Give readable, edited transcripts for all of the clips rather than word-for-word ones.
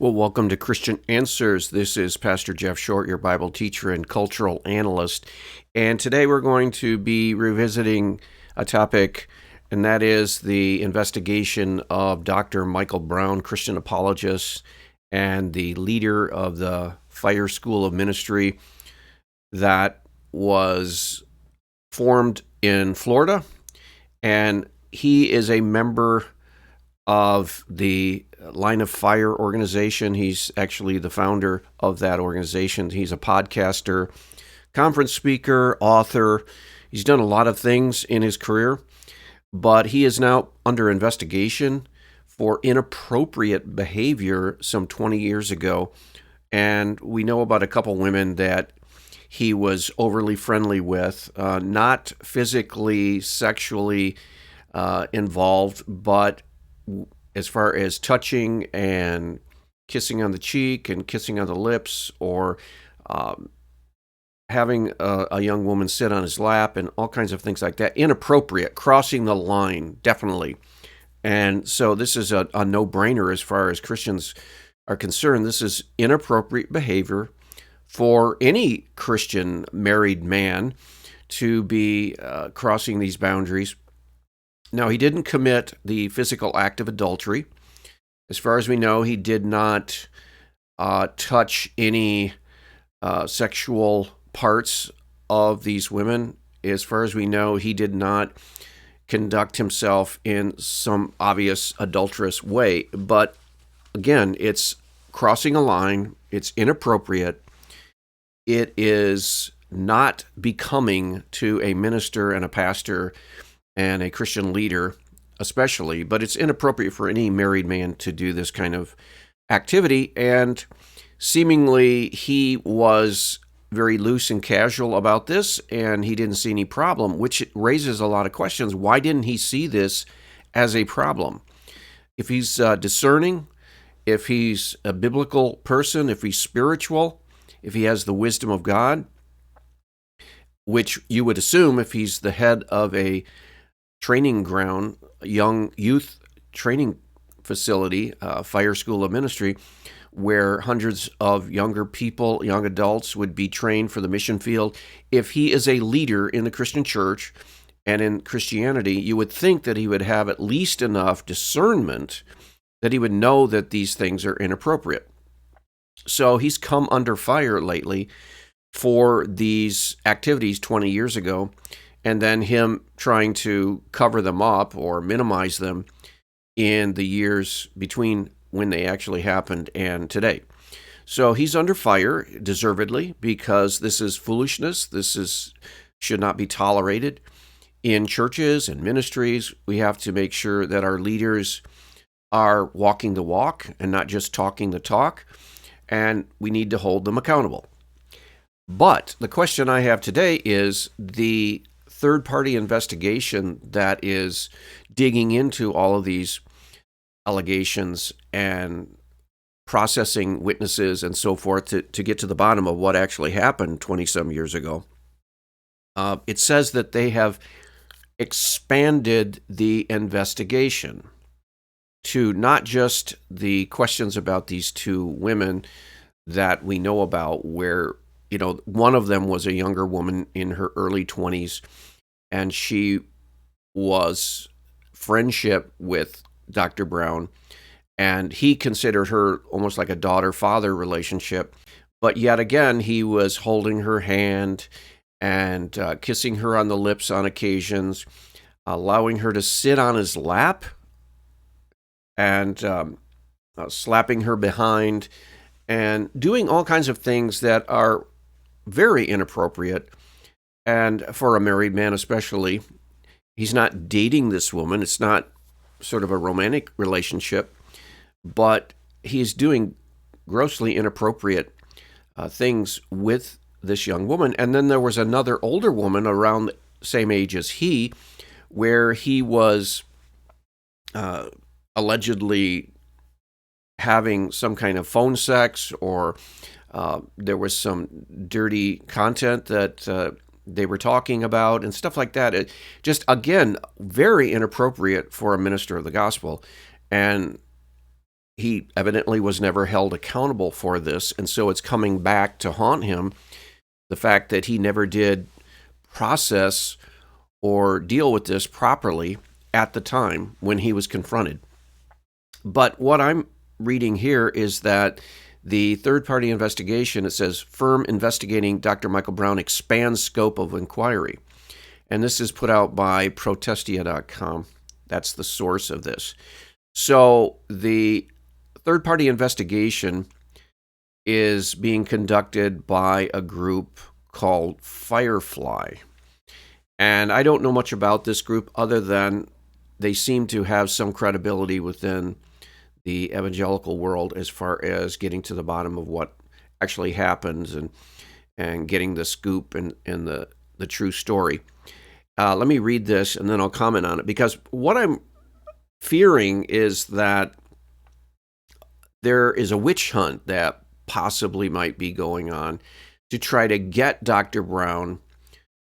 Well, welcome to Christian Answers. This is Pastor Jeff Short, your Bible teacher and cultural analyst. And today we're going to be revisiting a topic, and that is the investigation of Dr. Michael Brown, Christian apologist and the leader of the Fire School of Ministry that was formed in Florida. And he is a member of the Line of Fire organization. He's actually the founder of that organization. He's a podcaster, conference speaker, author. He's done a lot of things in his career, but he is now under investigation for inappropriate behavior some 20 years ago. And we know about a couple women that he was overly friendly with, not physically, sexually involved, but as far as touching and kissing on the cheek and kissing on the lips, or having a young woman sit on his lap and all kinds of things like that. Inappropriate, crossing the line, definitely. And so this is a no-brainer as far as Christians are concerned. This is inappropriate behavior for any Christian married man to be crossing these boundaries. Now, he didn't commit the physical act of adultery. As far as we know, he did not touch any sexual parts of these women. As far as we know, he did not conduct himself in some obvious adulterous way. But again, it's crossing a line. It's inappropriate. It is not becoming to a minister and a pastor and a Christian leader especially, but it's inappropriate for any married man to do this kind of activity. And seemingly he was very loose and casual about this, and he didn't see any problem, which raises a lot of questions. Why didn't he see this as a problem? If he's discerning, if he's a biblical person, if he's spiritual, if he has the wisdom of God, which you would assume if he's the head of a training ground, young youth training facility, Fire School of Ministry, where hundreds of younger people, young adults would be trained for the mission field. If he is a leader in the Christian church and in Christianity, you would think that he would have at least enough discernment that he would know that these things are inappropriate. So he's come under fire lately for these activities 20 years ago, and then him trying to cover them up or minimize them in the years between when they actually happened and today. So he's under fire, deservedly, because this is foolishness. Should not be tolerated. In churches and ministries, we have to make sure that our leaders are walking the walk and not just talking the talk, and we need to hold them accountable. But the question I have today is the third-party investigation that is digging into all of these allegations and processing witnesses and so forth to get to the bottom of what actually happened 20-some years ago. It says that they have expanded the investigation to not just the questions about these two women that we know about, where one of them was a younger woman in her early 20s, and she was friendship with Dr. Brown, and he considered her almost like a daughter-father relationship. But yet again, he was holding her hand and kissing her on the lips on occasions, allowing her to sit on his lap, and slapping her behind, and doing all kinds of things that are very inappropriate. And for a married man especially, he's not dating this woman. It's not sort of a romantic relationship, but he's doing grossly inappropriate things with this young woman. And then there was another older woman around the same age as he, where he was allegedly having some kind of phone sex, or there was some dirty content that they were talking about and stuff like that. It just, again, very inappropriate for a minister of the gospel. And he evidently was never held accountable for this, and so it's coming back to haunt him, the fact that he never did process or deal with this properly at the time when he was confronted. But what I'm reading here is that the third-party investigation, it says, firm investigating Dr. Michael Brown expands scope of inquiry. And this is put out by Protestia.com. That's the source of this. So the third-party investigation is being conducted by a group called Firefly. And I don't know much about this group other than they seem to have some credibility within the evangelical world as far as getting to the bottom of what actually happens and getting the scoop and the true story. Let me read this and then I'll comment on it, because what I'm fearing is that there is a witch hunt that possibly might be going on to try to get Dr. Brown,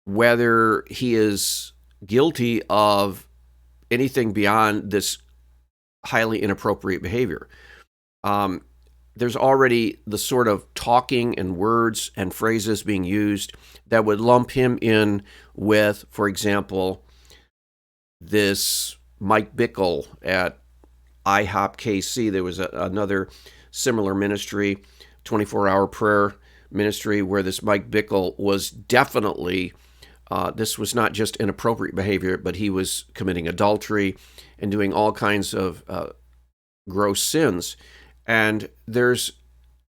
whether he is guilty of anything beyond this highly inappropriate behavior. There's already the sort of talking and words and phrases being used that would lump him in with, for example, this Mike Bickle at IHOP KC. There was another similar ministry, 24-hour prayer ministry, where this Mike Bickle was definitely, this was not just inappropriate behavior, but he was committing adultery and doing all kinds of gross sins. And there's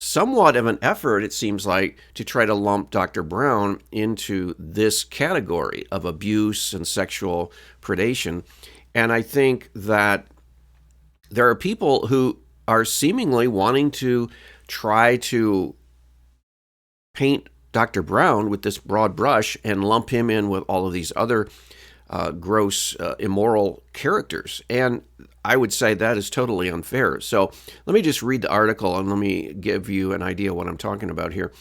somewhat of an effort, it seems like, to try to lump Dr. Brown into this category of abuse and sexual predation. And I think that there are people who are seemingly wanting to try to paint Dr. Brown with this broad brush and lump him in with all of these other gross, immoral characters. And I would say that is totally unfair. So let me just read the article and let me give you an idea what I'm talking about here.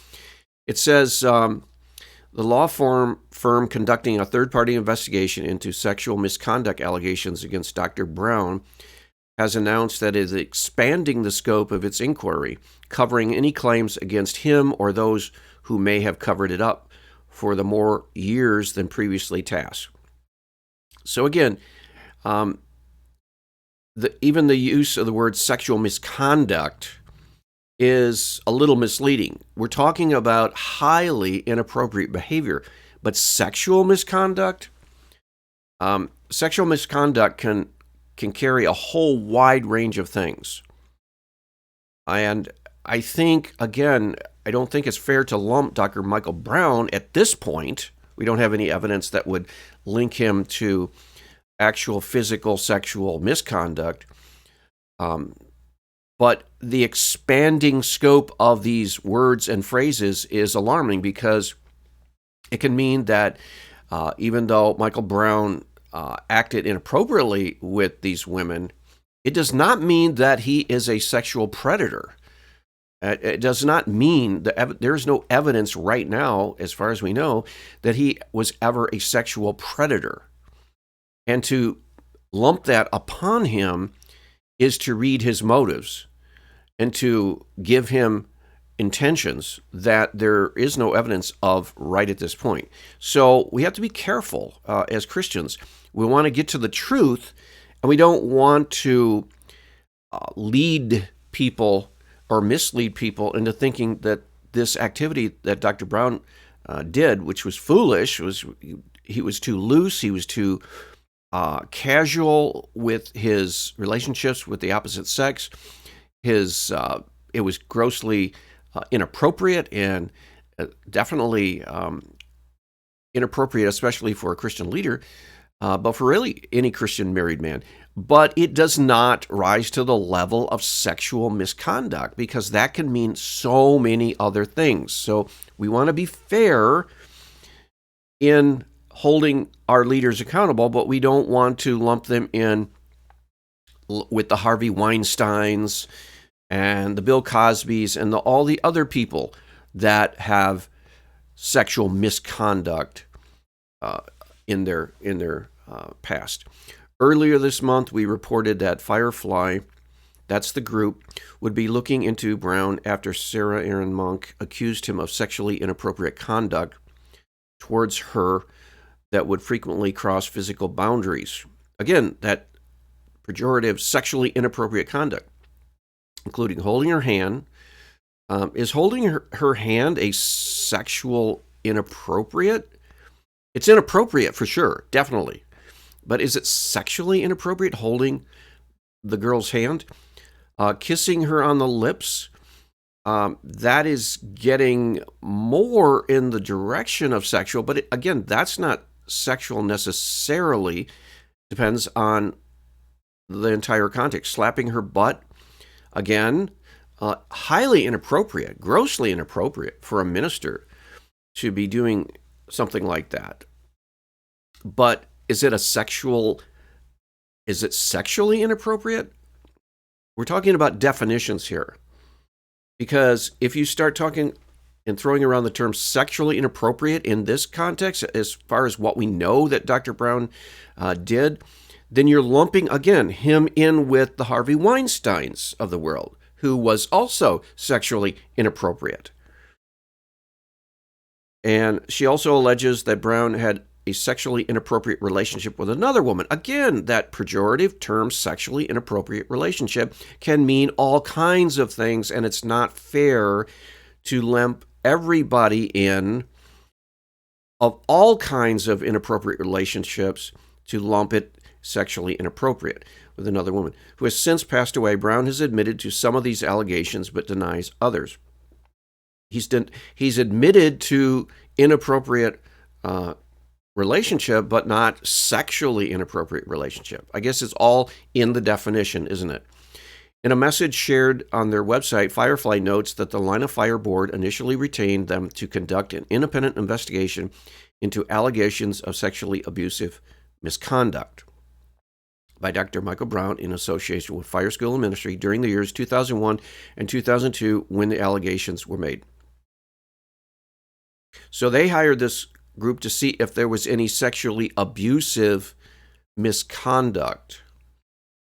It says, the law firm conducting a third-party investigation into sexual misconduct allegations against Dr. Brown has announced that it is expanding the scope of its inquiry, covering any claims against him or those who may have covered it up for the more years than previously tasked. So again, even the use of the word sexual misconduct is a little misleading. We're talking about highly inappropriate behavior, but sexual misconduct can carry a whole wide range of things. And I think, again, I don't think it's fair to lump Dr. Michael Brown at this point. We don't have any evidence that would link him to actual physical sexual misconduct. But the expanding scope of these words and phrases is alarming, because it can mean that even though Michael Brown acted inappropriately with these women, it does not mean that he is a sexual predator. It does not mean that there's no evidence right now, as far as we know, that he was ever a sexual predator. And to lump that upon him is to read his motives and to give him intentions that there is no evidence of right at this point. So we have to be careful as Christians. We want to get to the truth, and we don't want to lead people or mislead people into thinking that this activity that Dr. Brown did, which was foolish, he was too loose, he was too casual with his relationships with the opposite sex. It was grossly inappropriate, and definitely inappropriate, especially for a Christian leader, but for really any Christian married man. But it does not rise to the level of sexual misconduct, because that can mean so many other things. So we want to be fair in holding our leaders accountable, but we don't want to lump them in with the Harvey Weinsteins and the Bill Cosbys and all the other people that have sexual misconduct in their past. Earlier this month, we reported that Firefly, that's the group, would be looking into Brown after Sarah Aaron Monk accused him of sexually inappropriate conduct towards her that would frequently cross physical boundaries. Again, that pejorative sexually inappropriate conduct, including holding her hand. Is holding her hand a sexual inappropriate? It's inappropriate for sure, definitely. But is it sexually inappropriate holding the girl's hand? Kissing her on the lips? That is getting more in the direction of sexual, but again, that's not sexual necessarily. Depends on the entire context. Slapping her butt, again, highly inappropriate, grossly inappropriate for a minister to be doing something like that. But is it sexually inappropriate? We're talking about definitions here. Because if you start talking and throwing around the term sexually inappropriate in this context, as far as what we know that Dr. Brown did, then you're lumping, again, him in with the Harvey Weinsteins of the world, who was also sexually inappropriate. And she also alleges that Brown had a sexually inappropriate relationship with another woman. Again, that pejorative term, sexually inappropriate relationship, can mean all kinds of things, and it's not fair to lump everybody in of all kinds of inappropriate relationships to lump it sexually inappropriate with another woman. Who has since passed away, Brown has admitted to some of these allegations but denies others. He's admitted to inappropriate relationship, but not sexually inappropriate relationship. I guess it's all in the definition, isn't it? In a message shared on their website, Firefly notes that the Line of Fire board initially retained them to conduct an independent investigation into allegations of sexually abusive misconduct by Dr. Michael Brown in association with Fire School and Ministry during the years 2001 and 2002 when the allegations were made. So they hired this group to see if there was any sexually abusive misconduct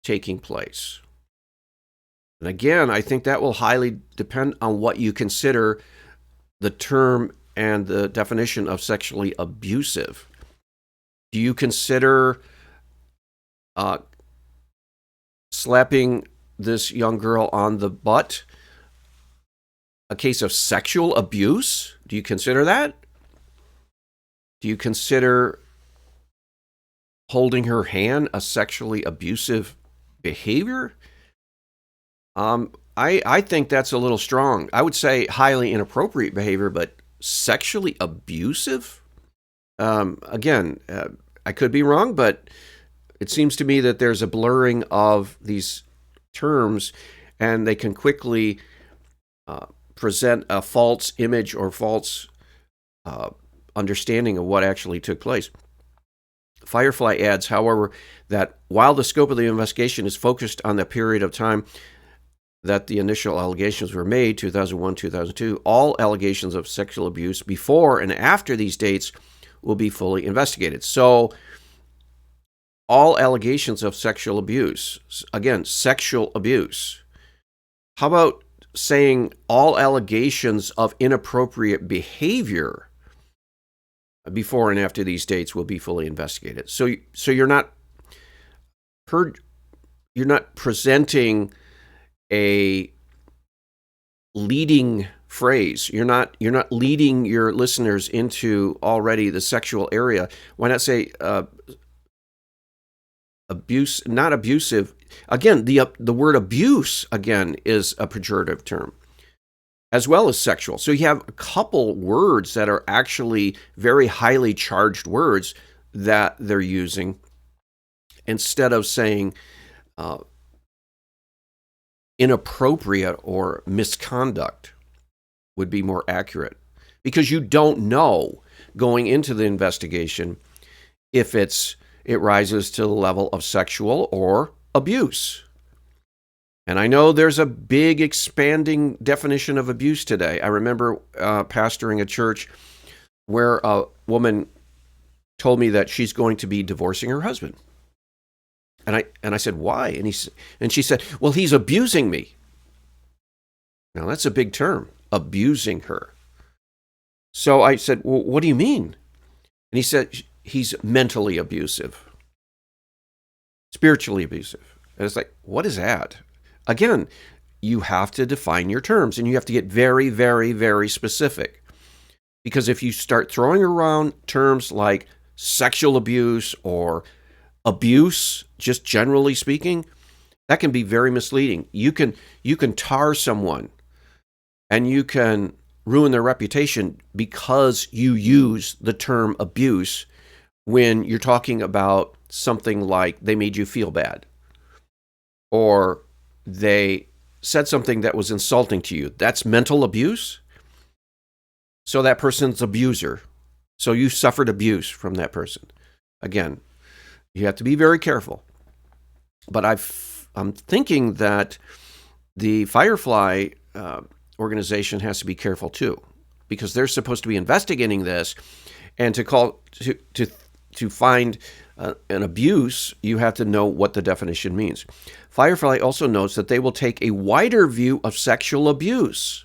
taking place. And again, I think that will highly depend on what you consider the term and the definition of sexually abusive. Do you consider slapping this young girl on the butt a case of sexual abuse? Do you consider that? Do you consider holding her hand a sexually abusive behavior? I think that's a little strong. I would say highly inappropriate behavior, but sexually abusive? Again, I could be wrong, but it seems to me that there's a blurring of these terms, and they can quickly present a false image or false understanding of what actually took place. Firefly adds, however, that while the scope of the investigation is focused on the period of time that the initial allegations were made, 2001, 2002, all allegations of sexual abuse before and after these dates will be fully investigated. So all allegations of sexual abuse, again, sexual abuse. How about saying all allegations of inappropriate behavior before and after these dates will be fully investigated? So you're not presenting a leading phrase. You're not leading your listeners into already the sexual area. Why not say abuse, not abusive? Again, the word abuse again is a pejorative term, as well as sexual. So you have a couple words that are actually very highly charged words that they're using instead of saying inappropriate or misconduct would be more accurate, because you don't know going into the investigation if it rises to the level of sexual or abuse. And I know there's a big expanding definition of abuse today. I remember pastoring a church where a woman told me that she's going to be divorcing her husband. And I said, why? And she said, well, he's abusing me. Now that's a big term, abusing her. So I said, well, what do you mean? And he said, he's mentally abusive, spiritually abusive. And it's like, what is that? Again, you have to define your terms, and you have to get very, very, very specific. Because if you start throwing around terms like sexual abuse or abuse, just generally speaking, that can be very misleading. You can tar someone and you can ruin their reputation because you use the term abuse when you're talking about something like they made you feel bad or they said something that was insulting to you. That's mental abuse. So that person's abuser. So you suffered abuse from that person. Again, you have to be very careful. But I'm thinking that the Firefly organization has to be careful too, because they're supposed to be investigating this, and to find an abuse, you have to know what the definition means. Firefly also notes that they will take a wider view of sexual abuse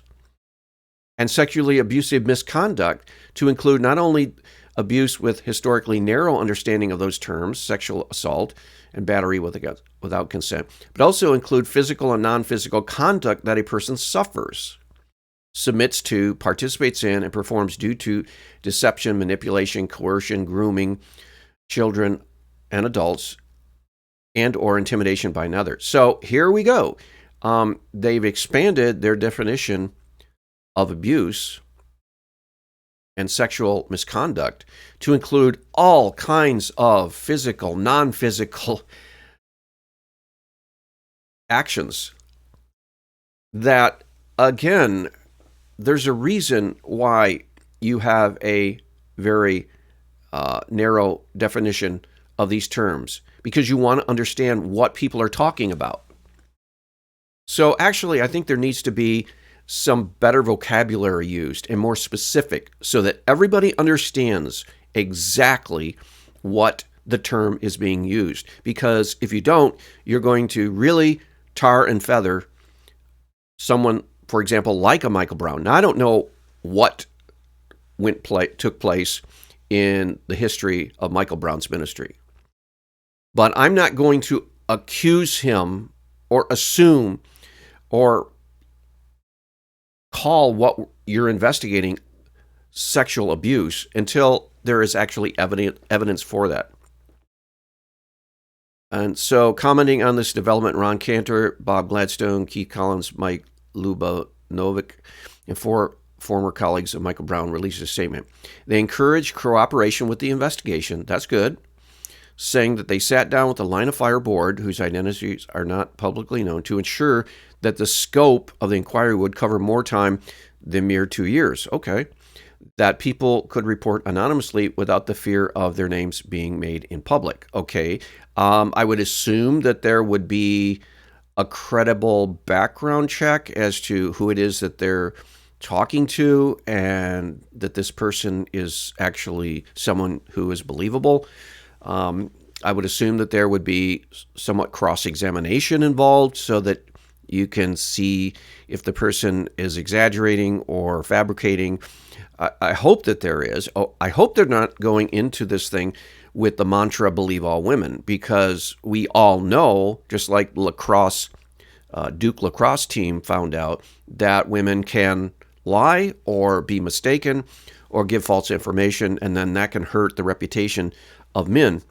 and sexually abusive misconduct to include not only abuse with historically narrow understanding of those terms, sexual assault and battery without consent, but also include physical and non-physical conduct that a person suffers, submits to, participates in, and performs due to deception, manipulation, coercion, grooming, children and adults, and or intimidation by another. So here we go. They've expanded their definition of abuse and sexual misconduct to include all kinds of physical, non-physical actions that, again, there's a reason why you have a very narrow definition of these terms, because you want to understand what people are talking about. So actually, I think there needs to be some better vocabulary used and more specific so that everybody understands exactly what the term is being used. Because if you don't, you're going to really tar and feather someone, for example, like a Michael Brown. Now, I don't know what took place in the history of Michael Brown's ministry, but I'm not going to accuse him or assume or call what you're investigating sexual abuse until there is actually evidence for that. And so, commenting on this development, Ron Cantor, Bob Gladstone, Keith Collins, Mike Lubanovic, and four former colleagues of Michael Brown released a statement. They encouraged cooperation with the investigation. That's good. Saying that they sat down with the Line of Fire board, whose identities are not publicly known, to ensure that the scope of the inquiry would cover more time than mere 2 years. Okay. That people could report anonymously without the fear of their names being made in public. Okay. I would assume that there would be a credible background check as to who it is that they're talking to and that this person is actually someone who is believable. I would assume that there would be somewhat cross-examination involved so that you can see if the person is exaggerating or fabricating. I hope that there is. I hope they're not going into this thing with the mantra, believe all women, because we all know, just like Duke lacrosse team found out, that women can lie or be mistaken or give false information, and then that can hurt the reputation of men.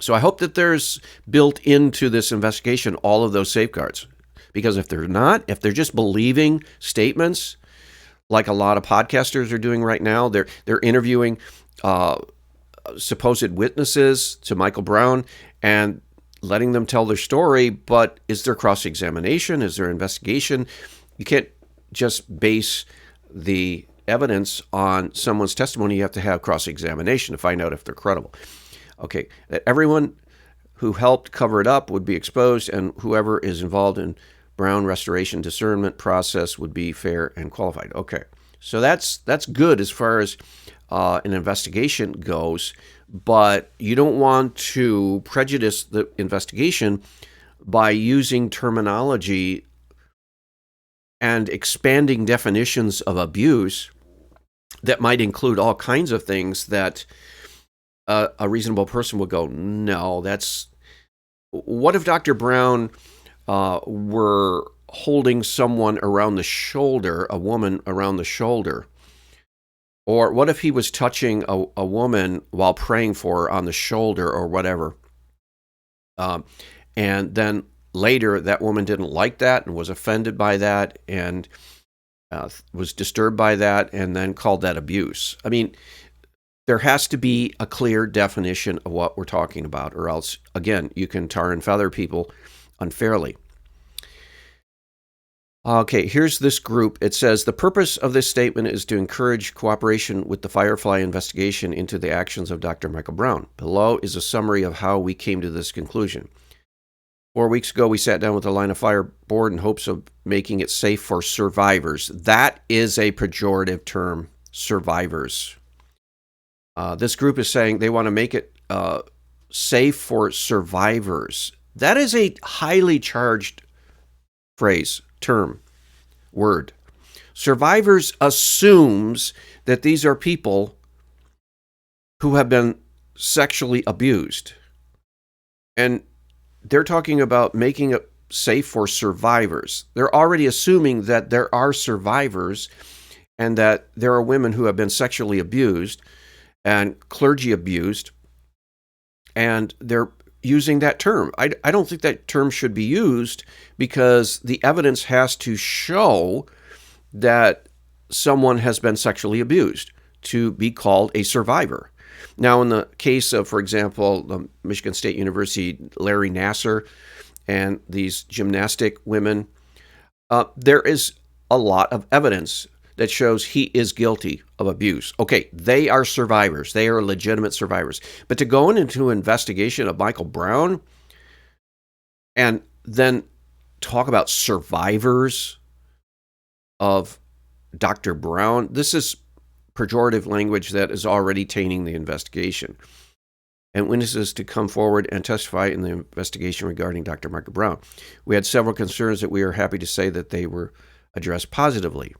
So I hope that there's built into this investigation all of those safeguards. Because if they're not, if they're just believing statements, like a lot of podcasters are doing right now, they're interviewing supposed witnesses to Michael Brown and letting them tell their story, but is there cross-examination? Is there investigation? You can't just base the evidence on someone's testimony. You have to have cross-examination to find out if they're credible. Okay, that everyone who helped cover it up would be exposed, and whoever is involved in Brown restoration discernment process would be fair and qualified. Okay, so that's good as far as an investigation goes, but you don't want to prejudice the investigation by using terminology and expanding definitions of abuse that might include all kinds of things that a reasonable person would go, no, that's... What if Dr. Brown were holding someone around the shoulder, a woman around the shoulder? Or what if he was touching a woman while praying for her on the shoulder or whatever? And then later, that woman didn't like that and was offended by that and was disturbed by that and then called that abuse. I mean, there has to be a clear definition of what we're talking about, or else, again, you can tar and feather people unfairly. Okay, here's this group. It says, the purpose of this statement is to encourage cooperation with the Firefly investigation into the actions of Dr. Michael Brown. Below is a summary of how we came to this conclusion. 4 weeks ago, we sat down with the Line of Fire board in hopes of making it safe for survivors. That is a pejorative term, survivors. This group is saying they want to make it safe for survivors. That is a highly charged phrase, term, word. Survivors assumes that these are people who have been sexually abused. And they're talking about making it safe for survivors. They're already assuming that there are survivors and that there are women who have been sexually abused and clergy abused, and they're using that term. I don't think that term should be used because the evidence has to show that someone has been sexually abused to be called a survivor. Now, in the case of, for example, the Michigan State University, Larry Nassar, and these gymnastic women, there is a lot of evidence that shows he is guilty of abuse. Okay, they are survivors. They are legitimate survivors. But to go into an investigation of Michael Brown and then talk about survivors of Dr. Brown, this is pejorative language that is already tainting the investigation. And witnesses to come forward and testify in the investigation regarding Dr. Michael Brown. We had several concerns that we are happy to say that they were addressed positively.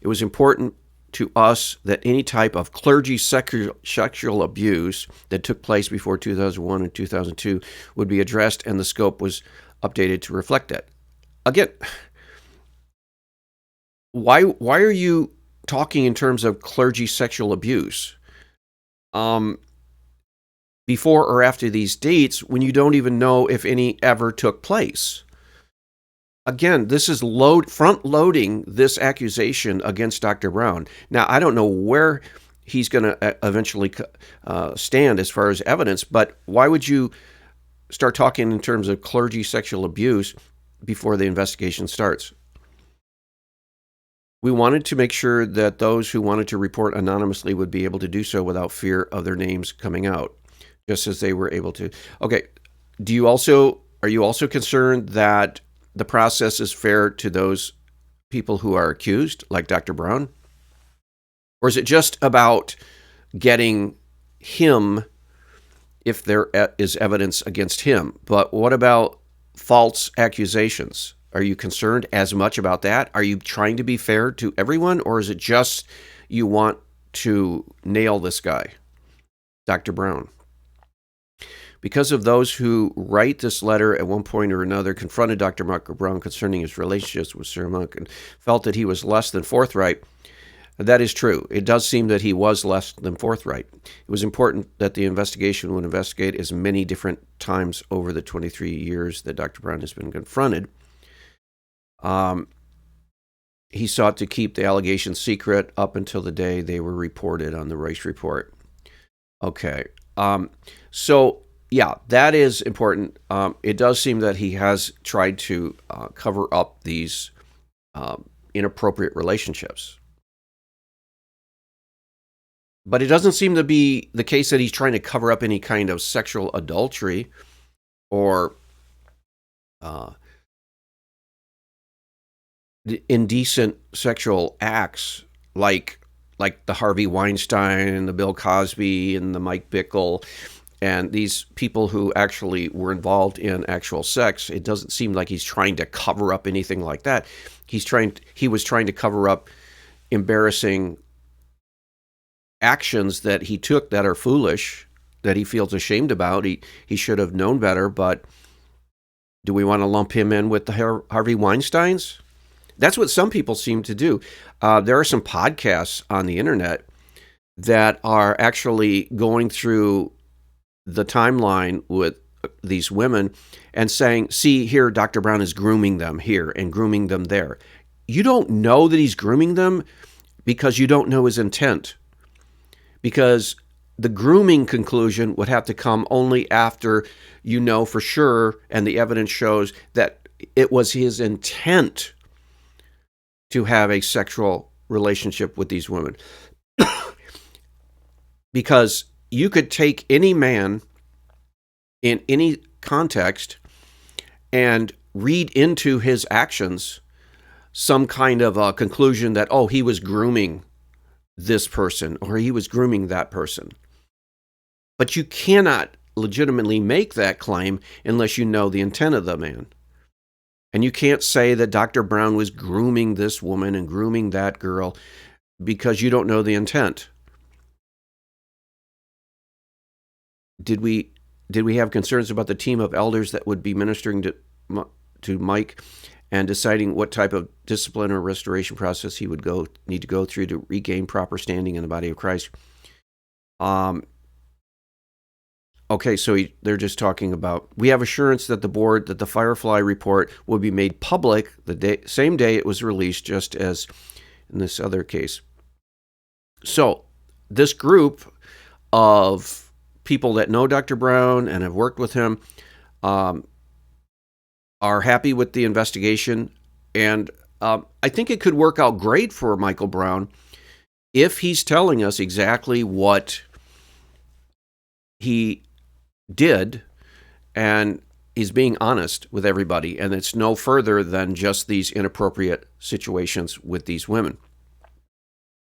It was important to us that any type of clergy sexual abuse that took place before 2001 and 2002 would be addressed, and the scope was updated to reflect that. Again, why are you talking in terms of clergy sexual abuse before or after these dates when you don't even know if any ever took place? Again, this is front-loading this accusation against Dr. Brown. Now, I don't know where he's going to eventually stand as far as evidence, but why would you start talking in terms of clergy sexual abuse before the investigation starts? We wanted to make sure that those who wanted to report anonymously would be able to do so without fear of their names coming out, just as they were able to. Okay, are you also concerned that the process is fair to those people who are accused, like Dr. Brown? Or is it just about getting him if there is evidence against him? But what about false accusations? Are you concerned as much about that? Are you trying to be fair to everyone? Or is it just you want to nail this guy, Dr. Brown? Because of those who write this letter at one point or another confronted Dr. Michael Brown concerning his relationships with Sarah Monk and felt that he was less than forthright. That is true. It does seem that he was less than forthright. It was important that the investigation would investigate as many different times over the 23 years that Dr. Brown has been confronted. He sought to keep the allegations secret up until the day they were reported on the Rice Report. Okay. So, yeah, that is important. It does seem that he has tried to cover up these inappropriate relationships. But it doesn't seem to be the case that he's trying to cover up any kind of sexual adultery or indecent sexual acts like like the Harvey Weinstein and the Bill Cosby and the Mike Bickle and these people who actually were involved in actual sex. It doesn't seem like he's trying to cover up anything like that. He was trying to cover up embarrassing actions that he took that are foolish, that he feels ashamed about. He should have known better, but do we want to lump him in with the Harvey Weinsteins? That's what some people seem to do. There are some podcasts on the internet that are actually going through the timeline with these women and saying, see, here, Dr. Brown is grooming them here and grooming them there. You don't know that he's grooming them because you don't know his intent. Because the grooming conclusion would have to come only after you know for sure, and the evidence shows that it was his intent to have a sexual relationship with these women. Because you could take any man in any context and read into his actions some kind of a conclusion that, oh, he was grooming this person or he was grooming that person. But you cannot legitimately make that claim unless you know the intent of the man. And you can't say that Dr. Brown was grooming this woman and grooming that girl because you don't know the intent. Did we have concerns about the team of elders that would be ministering to Mike and deciding what type of discipline or restoration process he would need to go through to regain proper standing in the body of Christ? Okay, so they're just talking about, we have assurance that the Firefly report will be made public same day it was released, just as in this other case. So this group of people that know Dr. Brown and have worked with him are happy with the investigation, and I think it could work out great for Michael Brown if he's telling us exactly what he did, and he's being honest with everybody, and it's no further than just these inappropriate situations with these women.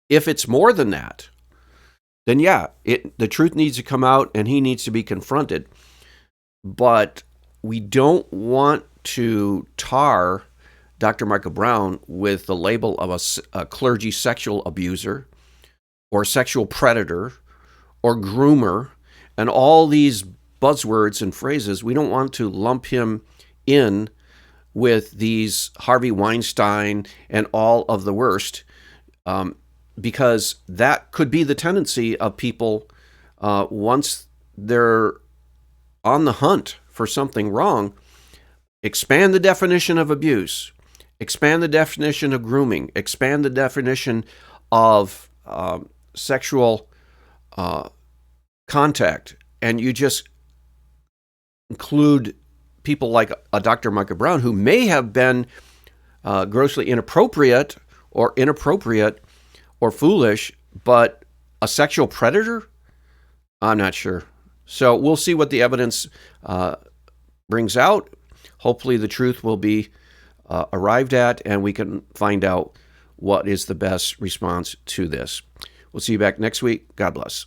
If it's more than that, then yeah, the truth needs to come out and he needs to be confronted. But we don't want to tar Dr. Michael Brown with the label of a clergy sexual abuser or sexual predator or groomer and all these buzzwords and phrases. We don't want to lump him in with these Harvey Weinstein and all of the worst, because that could be the tendency of people once they're on the hunt for something wrong. Expand the definition of abuse, expand the definition of grooming, expand the definition of sexual contact, and you just include people like a Dr. Michael Brown, who may have been grossly inappropriate or foolish, but a sexual predator? I'm not sure. So we'll see what the evidence brings out. Hopefully the truth will be arrived at, and we can find out what is the best response to this. We'll see you back next week. God bless.